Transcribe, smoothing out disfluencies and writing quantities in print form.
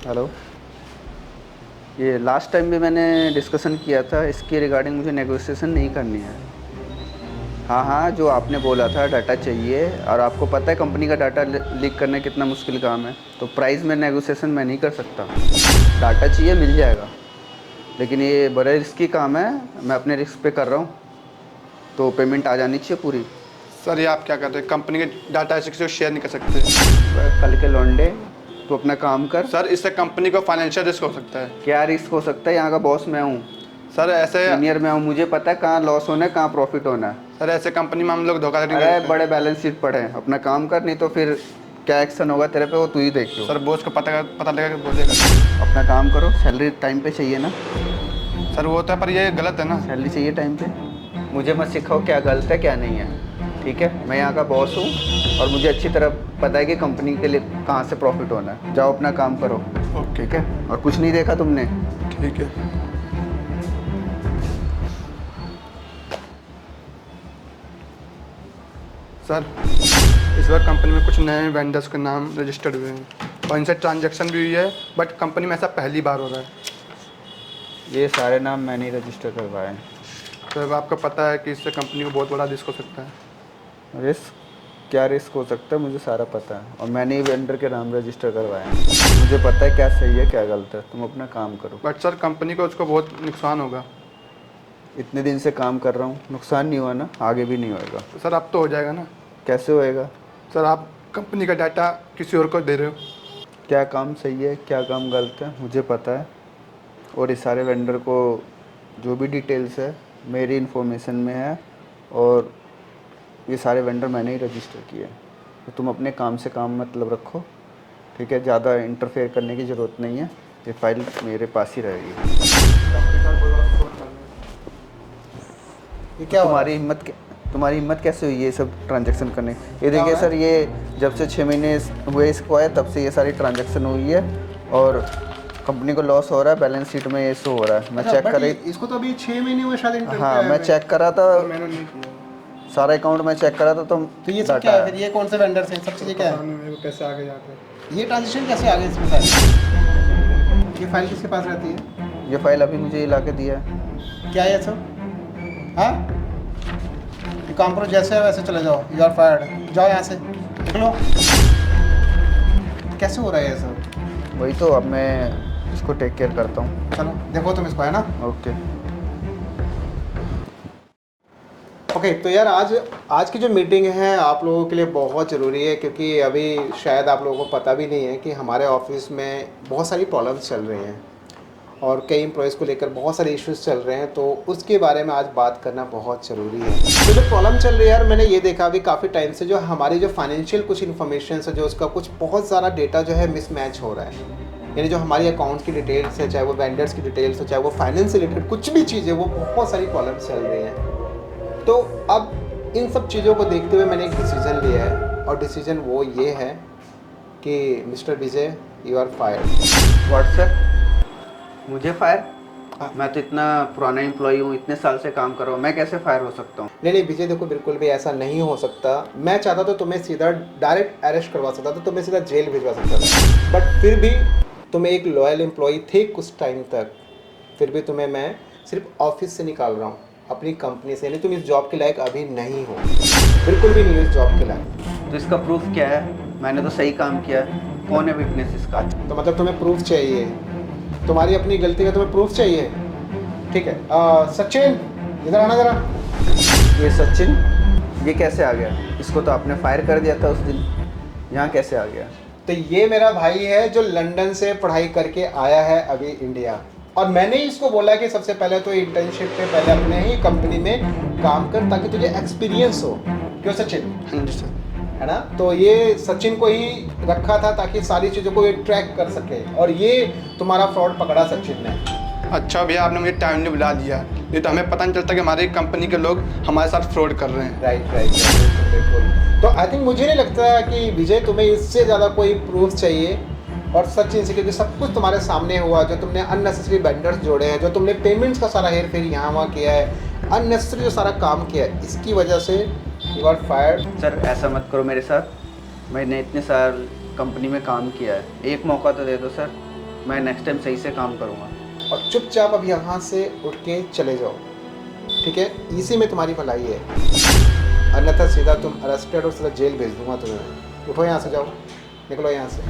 Hello. ये last time भी मैंने डिस्कशन किया था, इसके रिगार्डिंग मुझे नेगोशिएशन नहीं करनी है। हाँ हाँ, जो आपने बोला था डाटा चाहिए, और आपको पता है कंपनी का डाटा लीक करना कितना मुश्किल काम है, तो प्राइस में नेगोशिएशन मैं नहीं कर सकता। डाटा चाहिए, मिल जाएगा, लेकिन ये बड़े रिस्की काम है, मैं अपने रिस्क पे कर रहा हूँ, तो पेमेंट आ जानी चाहिए पूरी। सर ये आप क्या कर रहे हैं? कंपनी के डाटा ऐसे किसी को शेयर नहीं कर सकते। कल के लौंडे, तो अपना काम कर। सर इससे कंपनी को फाइनेंशियल रिस्क हो सकता है। क्या रिस्क हो सकता है? यहाँ का बॉस मैं हूँ, सर ऐसे सीनियर मैं हूँ, मुझे पता है कहाँ लॉस होना है, कहाँ प्रॉफिट होना है। सर ऐसे कंपनी में हम लोग धोखाधड़ी नहीं अरे करते बड़े हैं। बैलेंस शीट पढ़े हैं, अपना काम कर, नहीं तो फिर क्या एक्शन होगा तेरे पे वो तू ही देखियो। सर बॉस को पता लगा के बोलेगा। अपना काम करो, सैलरी टाइम पे चाहिए ना? सर वो होता है पर ये गलत है ना। सैलरी चाहिए टाइम पे। मुझे मत सिखाओ क्या गलत है क्या नहीं है, ठीक है? मैं यहाँ का बॉस हूँ और मुझे अच्छी तरह पता है कि कंपनी के लिए कहाँ से प्रॉफिट होना है। जाओ अपना काम करो, ठीक है? और कुछ नहीं देखा तुमने? ठीक है। सर इस बार कंपनी में कुछ नए वेंडर्स के नाम रजिस्टर्ड हुए हैं और इनसे ट्रांजैक्शन भी हुई है, बट कंपनी में ऐसा पहली बार हो रहा है। ये सारे नाम मैंने ही रजिस्टर करवाए हैं। तो अब आपको पता है कि इससे कंपनी को बहुत बड़ा रिस्क हो सकता है। रिस्क? क्या रिस्क हो सकता है, मुझे सारा पता है, और मैंने ही वेंडर के नाम रजिस्टर करवाए हैं। मुझे पता है क्या सही है क्या गलत है, तुम अपना काम करो। बट सर कंपनी को उसको बहुत नुकसान होगा। इतने दिन से काम कर रहा हूँ, नुकसान नहीं हुआ ना, आगे भी नहीं होएगा। तो सर अब तो हो जाएगा ना। कैसे होएगा? सर आप कंपनी का डाटा किसी और को दे रहे हो। क्या काम सही है क्या काम गलत है मुझे पता है, और इस सारे वेंडर को जो भी डिटेल्स है मेरी इन्फॉर्मेशन में है, और ये सारे वेंडर मैंने ही रजिस्टर किए हैं। तो तुम अपने काम से काम मतलब रखो, ठीक है? ज़्यादा इंटरफेयर करने की ज़रूरत नहीं है, ये फाइल मेरे पास ही रहेगी। ये क्या हो रहा है? तुम्हारी हिम्मत कैसे हुई ये सब ट्रांजैक्शन करने की? ये क्या हो देखिए रहा है? सर, ये जब से 6 महीने हुए इसको आए तब से ये सारी ट्रांजैक्शन हुई है, और कंपनी को लॉस हो रहा है, बैलेंस शीट में ये शो हो रहा है। मैं अच्छा, चेक बट कर रही। इसको तो अभी 6 महीने हुए शायद इंटर हाँ, पे मैं आए चेक कर रहा था, सर मैंने नहीं किया। सारा अकाउंट में चेक कर रहा था, तो ये सब डाटा क्या है फिर? ये कौन से वेंडर्स हैं? सब चीज़ें क्या पता है? नहीं मेरे को कैसे आगे जाते हैं। ये ट्रांजेक्शन कैसे आ गए इसमें सारी? ये फाइल किसके पास रहती है? ये फाइल अभी मुझे ला के दिया है। क्या है ये सब? हाँ, ये काम करो, जैसे है वैसे चले जाओ, यू आर फायर्ड, जाओ यहाँ से, निकलो। कैसे हो रहा है ये सब? वही तो, अब मैं इसको टेक केयर करता हूँ। चलो देखो तुम इसको, है ना? ओके। ओके, तो यार आज की जो मीटिंग है आप लोगों के लिए बहुत ज़रूरी है, क्योंकि अभी शायद आप लोगों को पता भी नहीं है कि हमारे ऑफिस में बहुत सारी प्रॉब्लम्स चल रही हैं और कई एम्प्लॉयज़ को लेकर बहुत सारे इश्यूज चल रहे हैं, तो उसके बारे में आज बात करना बहुत ज़रूरी है। तो जो प्रॉब्लम चल रही है यार, मैंने ये देखा अभी काफ़ी टाइम से, जो हमारी जो फाइनेंशियल कुछ इन्फॉर्मेशन है, जो उसका कुछ बहुत सारा डेटा जो है मिसमैच हो रहा है। यानी जो हमारी अकाउंट की डिटेल्स है, चाहे वो वेंडर्स की डिटेल्स हो, चाहे वो फाइनेंस से रिलेटेड कुछ भी चीज़ है, वो बहुत सारी प्रॉब्लम्स चल रही हैं। तो अब इन सब चीज़ों को देखते हुए मैंने एक डिसीज़न लिया है, और डिसीज़न वो ये है कि mister Vijay, you are fired. What's up? मुझे फायर? मैं तो इतना पुराना एम्प्लॉय हूँ, इतने साल से काम कर रहा हूँ, मैं कैसे फायर हो सकता हूँ? नहीं विजय, देखो बिल्कुल भी ऐसा नहीं हो सकता। मैं चाहता तो तुम्हें सीधा डायरेक्ट अरेस्ट करवा सकता था, तुम्हें सीधा जेल भिजवा सकता था, बट फिर भी तुम एक लॉयल एम्प्लॉय थे कुछ टाइम तक, फिर भी तुम्हें मैं सिर्फ ऑफिस से निकाल रहा हूँ, अपनी कंपनी से। नहीं, तुम इस जॉब के लायक अभी नहीं हो, बिल्कुल भी नहीं हो इस जॉब के लायक। तो इसका प्रूफ क्या है? मैंने तो सही काम किया है, कौन है विटनेस इसका? तो मतलब तुम्हें प्रूफ चाहिए, तुम्हारी अपनी गलती का तुम्हें प्रूफ चाहिए? ठीक है, सचिन इधर आना ज़रा। ये सचिन, ये कैसे आ गया? इसको तो आपने फायर कर दिया था उस दिन, यहाँ कैसे आ गया? तो ये मेरा भाई है जो लंदन से पढ़ाई करके आया है अभी इंडिया, और मैंने ही इसको बोला कि सबसे पहले तो इंटर्नशिप पे पहले अपने ही कंपनी में काम कर, ताकि तुझे एक्सपीरियंस हो। क्यों सचिन? हाँ जी सर। है ना? तो ये सचिन को ही रखा था ताकि सारी चीज़ों को ये ट्रैक कर सके, और ये तुम्हारा फ्रॉड पकड़ा सचिन ने। अच्छा भैया, आपने मुझे टाइमली बुला दिया, नहीं तो हमें पता नहीं चलता कि हमारी कंपनी के लोग हमारे साथ फ्रॉड कर रहे हैं। राइट, बिल्कुल। तो आई थिंक मुझे नहीं लगता कि विजय तुम्हें इससे ज़्यादा कोई प्रूफ चाहिए, और सचिन से, क्योंकि सब कुछ तुम्हारे सामने हुआ, जो तुमने अननेसेसरी वेंडर्स जोड़े हैं, जो तुमने पेमेंट्स का सारा हेर फेर यहाँ वहाँ किया है, अननेसेसरी जो सारा काम किया है, इसकी वजह से यू आर फायर्ड। सर ऐसा मत करो मेरे साथ, मैंने इतने साल कंपनी में काम किया है, एक मौका तो दे दो सर। मैं नेक्स्ट टाइम सही से काम करूँगा। और चुपचाप अब यहाँ से उठ के चले जाओ, ठीक है? इसी में तुम्हारी भलाई है, अन्यथा सीधा तुम अरेस्टेड और सीधा जेल भेज दूंगा तुम्हें। उठो यहाँ से, जाओ, निकलो यहाँ से।